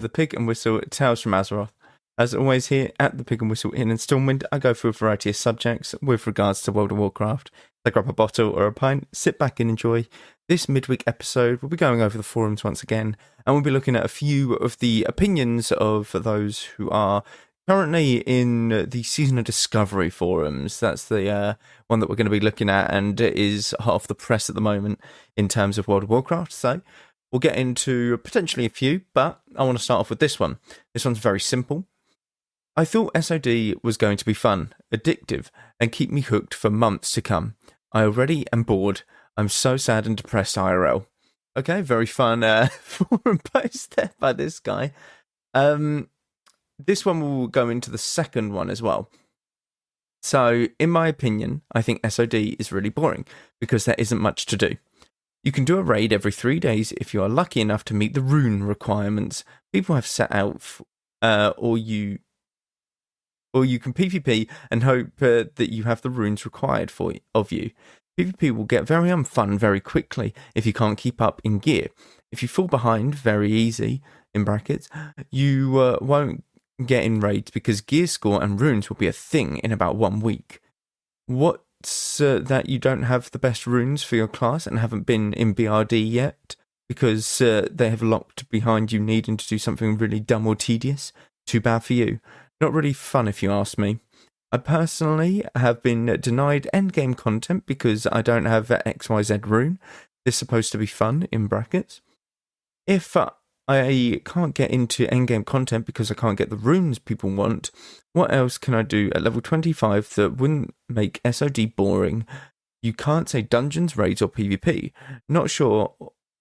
the Pig and Whistle Tales from Azeroth. As always, here at the Pig and Whistle in Stormwind, I go through a variety of subjects with regards to World of Warcraft. I grab a bottle or a pint, sit back and enjoy. This midweek episode, we'll be going over the forums once again, and we'll be looking at a few of the opinions of those who are currently in the Season of Discovery forums. That's the one that we're going to be looking at, and it is hot off the press at the moment in terms of World of Warcraft. So we'll get into potentially a few, but I want to start off with this one. This one's very simple. I thought SOD was going to be fun, addictive, and keep me hooked for months to come. I already am bored. I'm so sad and depressed IRL. Okay, very fun forum post there by this guy. This one will go into the second one as well. So, in my opinion, I think SOD is really boring because there isn't much to do. You can do a raid every 3 days if you are lucky enough to meet the rune requirements people have set out, or you can PvP and hope that you have the runes required of you. PvP will get very unfun very quickly if you can't keep up in gear. If you fall behind very easy, in brackets, you won't get in raids because gear score and runes will be a thing in about 1 week. What's that you don't have the best runes for your class and haven't been in BRD yet because they have locked behind you needing to do something really dumb or tedious? Too bad for you. Not really fun if you ask me. I personally have been denied endgame content because I don't have XYZ rune. This is supposed to be fun, in brackets. If I can't get into endgame content because I can't get the runes people want, what else can I do at level 25 that wouldn't make SOD boring? You can't say dungeons, raids or PvP. Not sure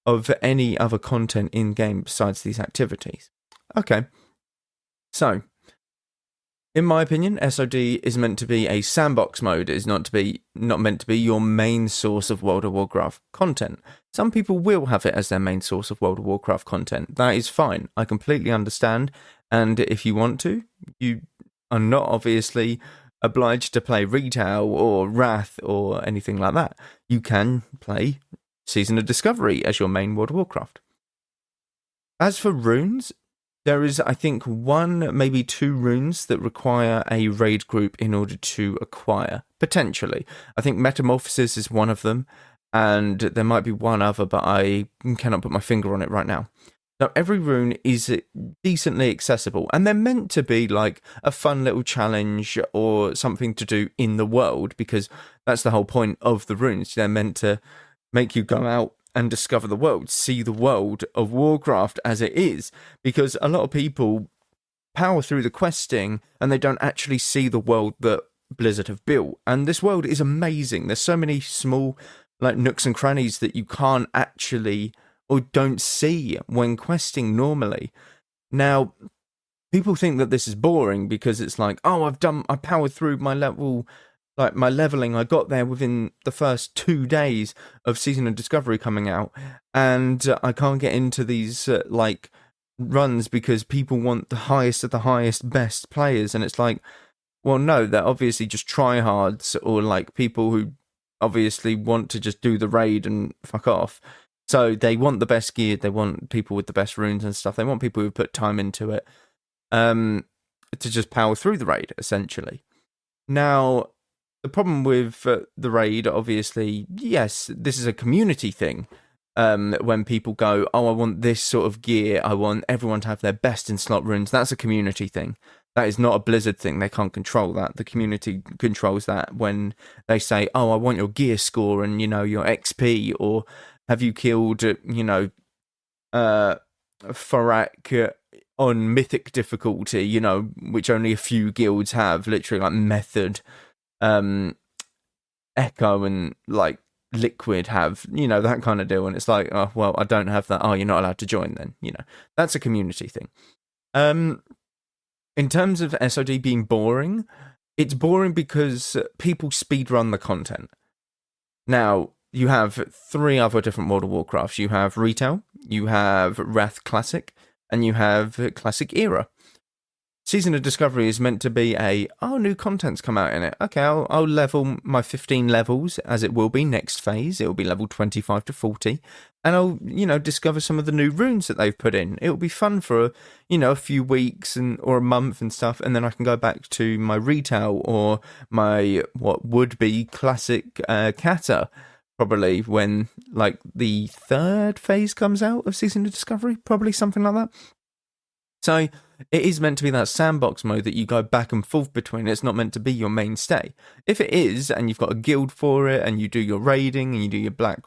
of any other content in-game besides these activities. Okay, so in my opinion, SOD is meant to be a sandbox mode. It is not meant to be your main source of World of Warcraft content. Some people will have it as their main source of World of Warcraft content. That is fine. I completely understand. And if you want to, you are not obviously obliged to play Retail or Wrath or anything like that. You can play Season of Discovery as your main World of Warcraft. As for runes, there is, I think, 1, maybe 2 runes that require a raid group in order to acquire, potentially. I think Metamorphosis is one of them, and there might be one other, but I cannot put my finger on it right now. Now, every rune is decently accessible, and they're meant to be like a fun little challenge or something to do in the world, because that's the whole point of the runes. They're meant to make you go out and discover the world, see the world of Warcraft as it is, because a lot of people power through the questing and they don't actually see the world that Blizzard have built. And this world is amazing. There's so many small like nooks and crannies that you can't actually or don't see when questing normally. Now, people think that this is boring because it's like, oh, I powered through my level. Like my leveling, I got there within the first 2 days of Season of Discovery coming out, and I can't get into these like runs because people want the highest of the highest best players, and it's like, well, no, they're obviously just tryhards or like people who obviously want to just do the raid and fuck off. So they want the best gear, they want people with the best runes and stuff. They want people who put time into it, to just power through the raid essentially. Now, the problem with the raid, obviously, yes, this is a community thing. When people go, oh, I want this sort of gear, I want everyone to have their best in slot runes, that's a community thing. That is not a Blizzard thing. They can't control that. The community controls that when they say, oh, I want your gear score and, you know, your XP, or have you killed, you know, Farak on mythic difficulty, you know, which only a few guilds have, literally like Method, Echo and like Liquid have, you know, that kind of deal. And it's like, oh, well, I don't have that. Oh, you're not allowed to join then, you know. That's a community thing. In terms of SOD being boring, it's boring because people speedrun the content. Now, you have 3 other different World of Warcrafts. You have Retail, you have Wrath Classic, and you have Classic Era. Season of Discovery is meant to be new content's come out in it. Okay, I'll level my 15 levels, as it will be next phase. It will be level 25 to 40. And I'll, discover some of the new runes that they've put in. It'll be fun for, a few weeks or a month and stuff. And then I can go back to my retail or my, what would be classic kata, probably when, like, the third phase comes out of Season of Discovery. Probably something like that. So it is meant to be that sandbox mode that you go back and forth between. It's not meant to be your mainstay. If it is, and you've got a guild for it, and you do your raiding, and you do your Black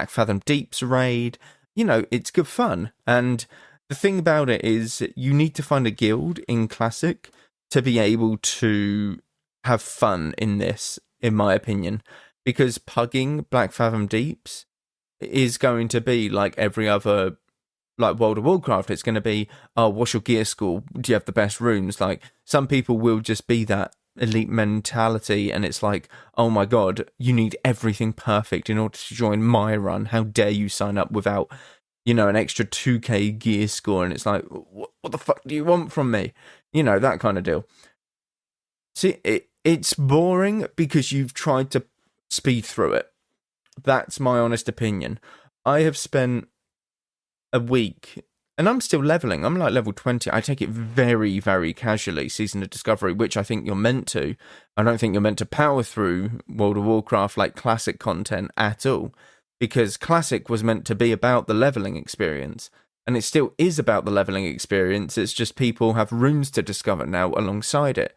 Fathom Deeps raid, it's good fun. And the thing about it is, you need to find a guild in Classic to be able to have fun in this, in my opinion. Because pugging Black Fathom Deeps is going to be like every other, like World of Warcraft. It's going to be, what's your gear score? Do you have the best runes? Like, some people will just be that elite mentality, and it's like, oh my god, you need everything perfect in order to join my run. How dare you sign up without, an extra 2k gear score? And it's like, what the fuck do you want from me? That kind of deal. See, it's boring because you've tried to speed through it. That's my honest opinion. I have spent a week, and I'm still leveling. I'm like level 20. I take it very, very casually, Season of Discovery, which I think you're meant to. I don't think you're meant to power through World of Warcraft like Classic content at all, because Classic was meant to be about the leveling experience, and it still is about the leveling experience. It's just people have runes to discover now alongside it.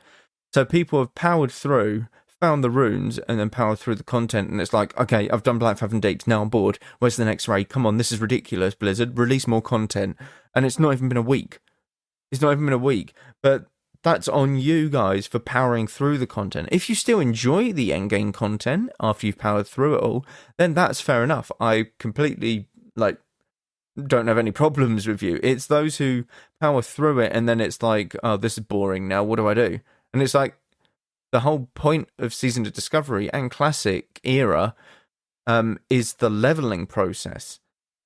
So people have powered through, found the runes, and then powered through the content, and it's like, okay, I've done Black Fathom Deeps, now I'm bored. Where's the next raid? Come on, this is ridiculous, Blizzard. Release more content. And it's not even been a week. But that's on you guys for powering through the content. If you still enjoy the endgame content after you've powered through it all, then that's fair enough. I completely, don't have any problems with you. It's those who power through it, and then it's like, oh, this is boring now, what do I do? And it's like, the whole point of Season of Discovery and Classic era is the leveling process.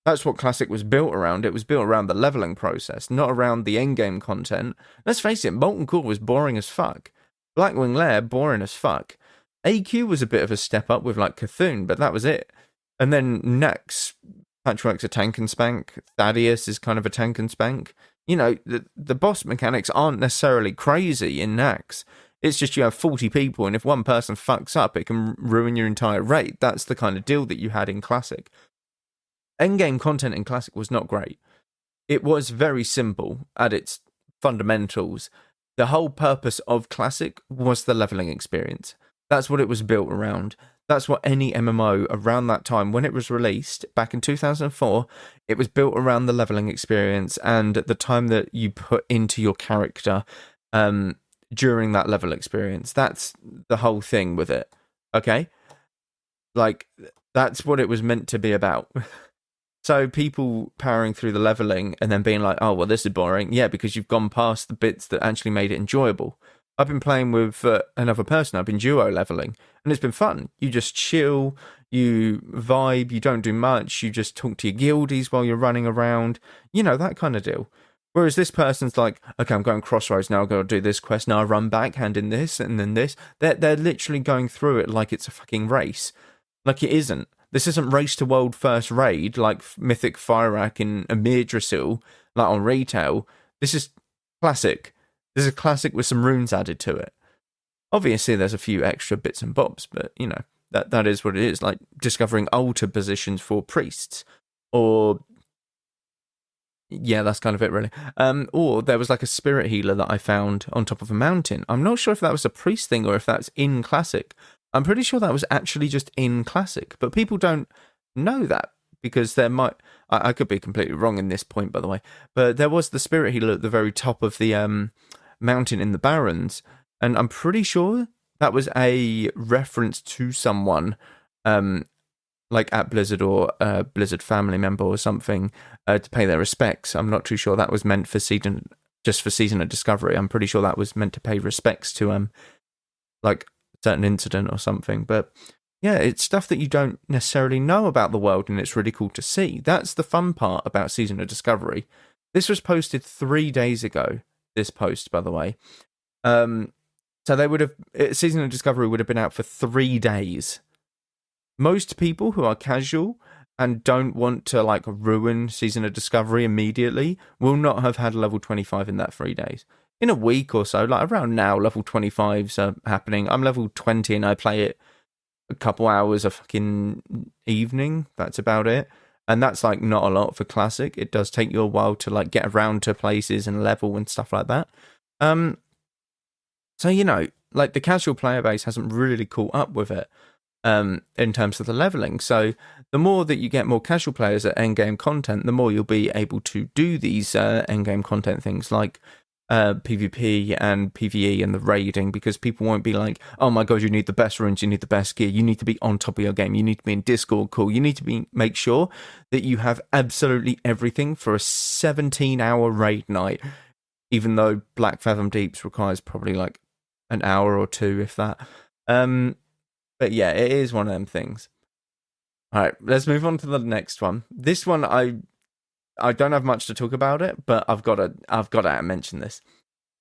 That's what Classic was built around. It was built around the leveling process, not around the endgame content. Let's face it, Molten Core was boring as fuck. Blackwing Lair, boring as fuck. AQ was a bit of a step up with like Cthulhu, but that was it. And then Nax, Patchwork's a tank and spank. Thaddeus is kind of a tank and spank. The boss mechanics aren't necessarily crazy in Nax. It's just you have 40 people, and if one person fucks up, it can ruin your entire raid. That's the kind of deal that you had in Classic. Endgame content in Classic was not great. It was very simple at its fundamentals. The whole purpose of Classic was the leveling experience. That's what it was built around. That's what any MMO around that time, when it was released, back in 2004, it was built around the leveling experience and the time that you put into your character, during that level experience. That's the whole thing with it. Okay? That's what it was meant to be about. So people powering through the leveling and then being like, oh, well, this is boring. Yeah, because you've gone past the bits that actually made it enjoyable. I've been playing with another person. I've been duo leveling, and it's been fun. You just chill, you vibe, you don't do much, you just talk to your guildies while you're running around. That kind of deal. Whereas this person's like, okay, I'm going crossroads now, I've got to do this quest, now I run back, hand in this, and then this. They're literally going through it like it's a fucking race. Like it isn't. This isn't Race to World First Raid, like Mythic Fireark in Amirdrasil, like on retail. This is Classic. This is Classic with some runes added to it. Obviously, there's a few extra bits and bobs, but, that is what it is. Like discovering altar positions for priests, or... yeah, that's kind of it, really. Or there was like a spirit healer that I found on top of a mountain. I'm not sure if that was a priest thing or if that's in Classic. I'm pretty sure that was actually just in Classic, but people don't know that because there might... I could be completely wrong in this point, by the way, but there was the spirit healer at the very top of the mountain in the Barrens, and I'm pretty sure that was a reference to someone... like at Blizzard or a Blizzard family member or something, to pay their respects. I'm not too sure that was meant for Season of Discovery. I'm pretty sure that was meant to pay respects to like a certain incident or something. But yeah, it's stuff that you don't necessarily know about the world, and it's really cool to see. That's the fun part about Season of Discovery. This was posted 3 days ago. this post, by the way. So they would have Season of Discovery would have been out for 3 days. Most people who are casual and don't want to like ruin Season of Discovery immediately will not have had level 25 in that 3 days. In a week or so, like around now, level 25s are happening. I'm level 20 and I play it a couple hours a fucking evening. That's about it. And that's like not a lot for Classic. It does take you a while to like get around to places and level and stuff like that. So, you know, like the casual player base hasn't really caught up with it in terms of the leveling. So the more that you get more casual players at endgame content, the more you'll be able to do these endgame content things like PvP and PvE and the raiding, because people won't be like, oh my god, you need the best runes, you need the best gear, you need to be on top of your game, you need to be in Discord call, you need to make sure that you have absolutely everything for a 17-hour raid night, even though Black Fathom Deeps requires probably like an hour or 2, if that. But yeah, it is one of them things. All right, let's move on to the next one. This one, I don't have much to talk about it, but I've got to mention this.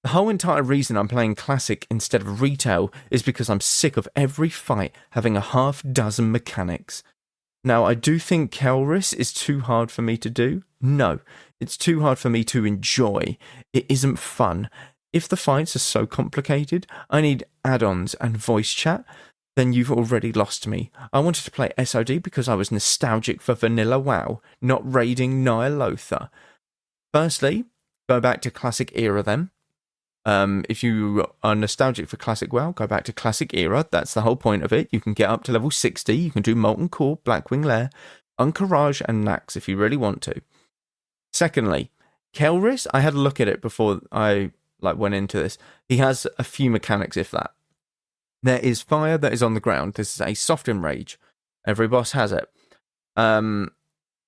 The whole entire reason I'm playing Classic instead of Retail is because I'm sick of every fight having a half dozen mechanics. Now, I do think Kelris is too hard for me to do. No, it's too hard for me to enjoy. It isn't fun. If the fights are so complicated, I need add-ons and voice chat, then you've already lost me. I wanted to play SOD because I was nostalgic for vanilla WoW, not raiding Nyalotha. Firstly, go back to Classic Era then. If you are nostalgic for Classic WoW, go back to Classic Era. That's the whole point of it. You can get up to level 60. You can do Molten Core, Blackwing Lair, Uncourage, and Nax if you really want to. Secondly, Kelris, I had a look at it before I went into this. He has a few mechanics, if that. There is fire that is on the ground. This is a soft enrage. Every boss has it.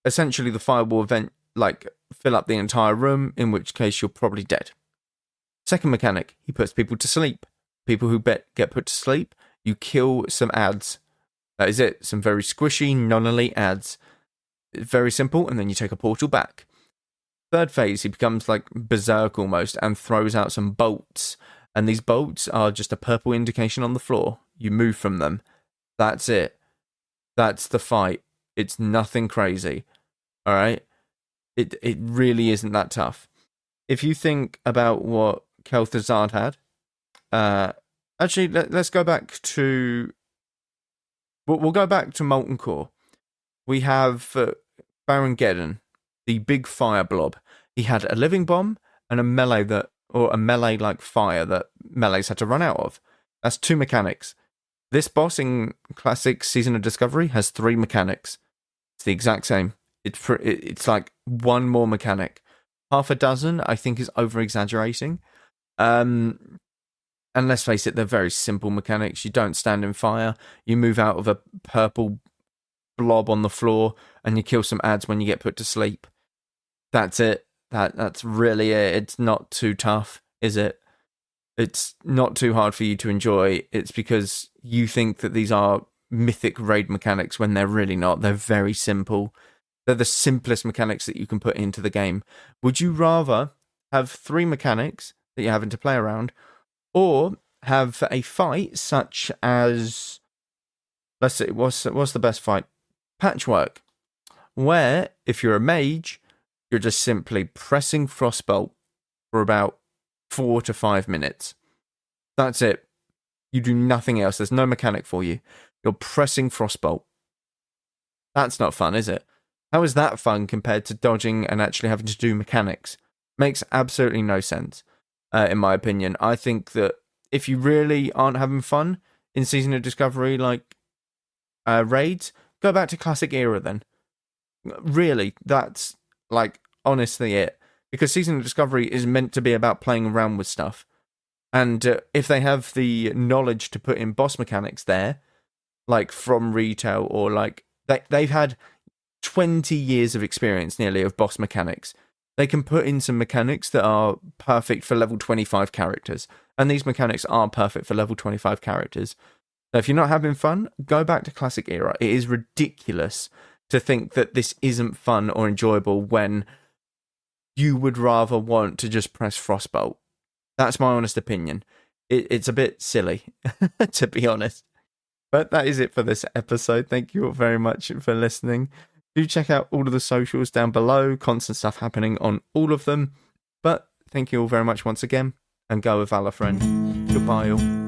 Essentially, the fire will fill up the entire room, in which case you're probably dead. Second mechanic, he puts people to sleep. People who get put to sleep, you kill some ads. That is it. Some very squishy, non-elite ads. Very simple, and then you take a portal back. Third phase, he becomes like berserk almost and throws out some bolts. And these bolts are just a purple indication on the floor. You move from them. That's it. That's the fight. It's nothing crazy. All right? It really isn't that tough. If you think about what Kel'Thuzad had, actually, let's go back to... We'll go back to Molten Core. We have Baron Geddon, the big fire blob. He had a living bomb and a melee like fire that melees had to run out of. That's 2 mechanics. This boss in Classic Season of Discovery has 3 mechanics. It's the exact same. It's like 1 more mechanic. Half a dozen, I think, is over-exaggerating. And let's face it, they're very simple mechanics. You don't stand in fire. You move out of a purple blob on the floor, and you kill some ads when you get put to sleep. That's it. That's really it. It's not too tough, is it? It's not too hard for you to enjoy. It's because you think that these are mythic raid mechanics when they're really not. They're very simple. They're the simplest mechanics that you can put into the game. Would you rather have 3 mechanics that you're having to play around, or have a fight such as, let's see, what's the best fight? Patchwork, where if you're a mage, you're just simply pressing Frostbolt for about 4 to 5 minutes. That's it. You do nothing else. There's no mechanic for you. You're pressing Frostbolt. That's not fun, is it? How is that fun compared to dodging and actually having to do mechanics? Makes absolutely no sense, in my opinion. I think that if you really aren't having fun in Season of Discovery, like raids, go back to Classic Era then. Really, that's like honestly it. Because Season of Discovery is meant to be about playing around with stuff. And if they have the knowledge to put in boss mechanics there, like from Retail, or like they've had 20 years of experience nearly of boss mechanics, they can put in some mechanics that are perfect for level 25 characters. And these mechanics are perfect for level 25 characters. So if you're not having fun, go back to Classic Era. It is ridiculous to think that this isn't fun or enjoyable when you would rather want to just press Frostbolt. That's my honest opinion. It's a bit silly, to be honest. But that is it for this episode. Thank you all very much for listening. Do check out all of the socials down below. Constant stuff happening on all of them. But thank you all very much once again. And go with Valor, friend. Goodbye all.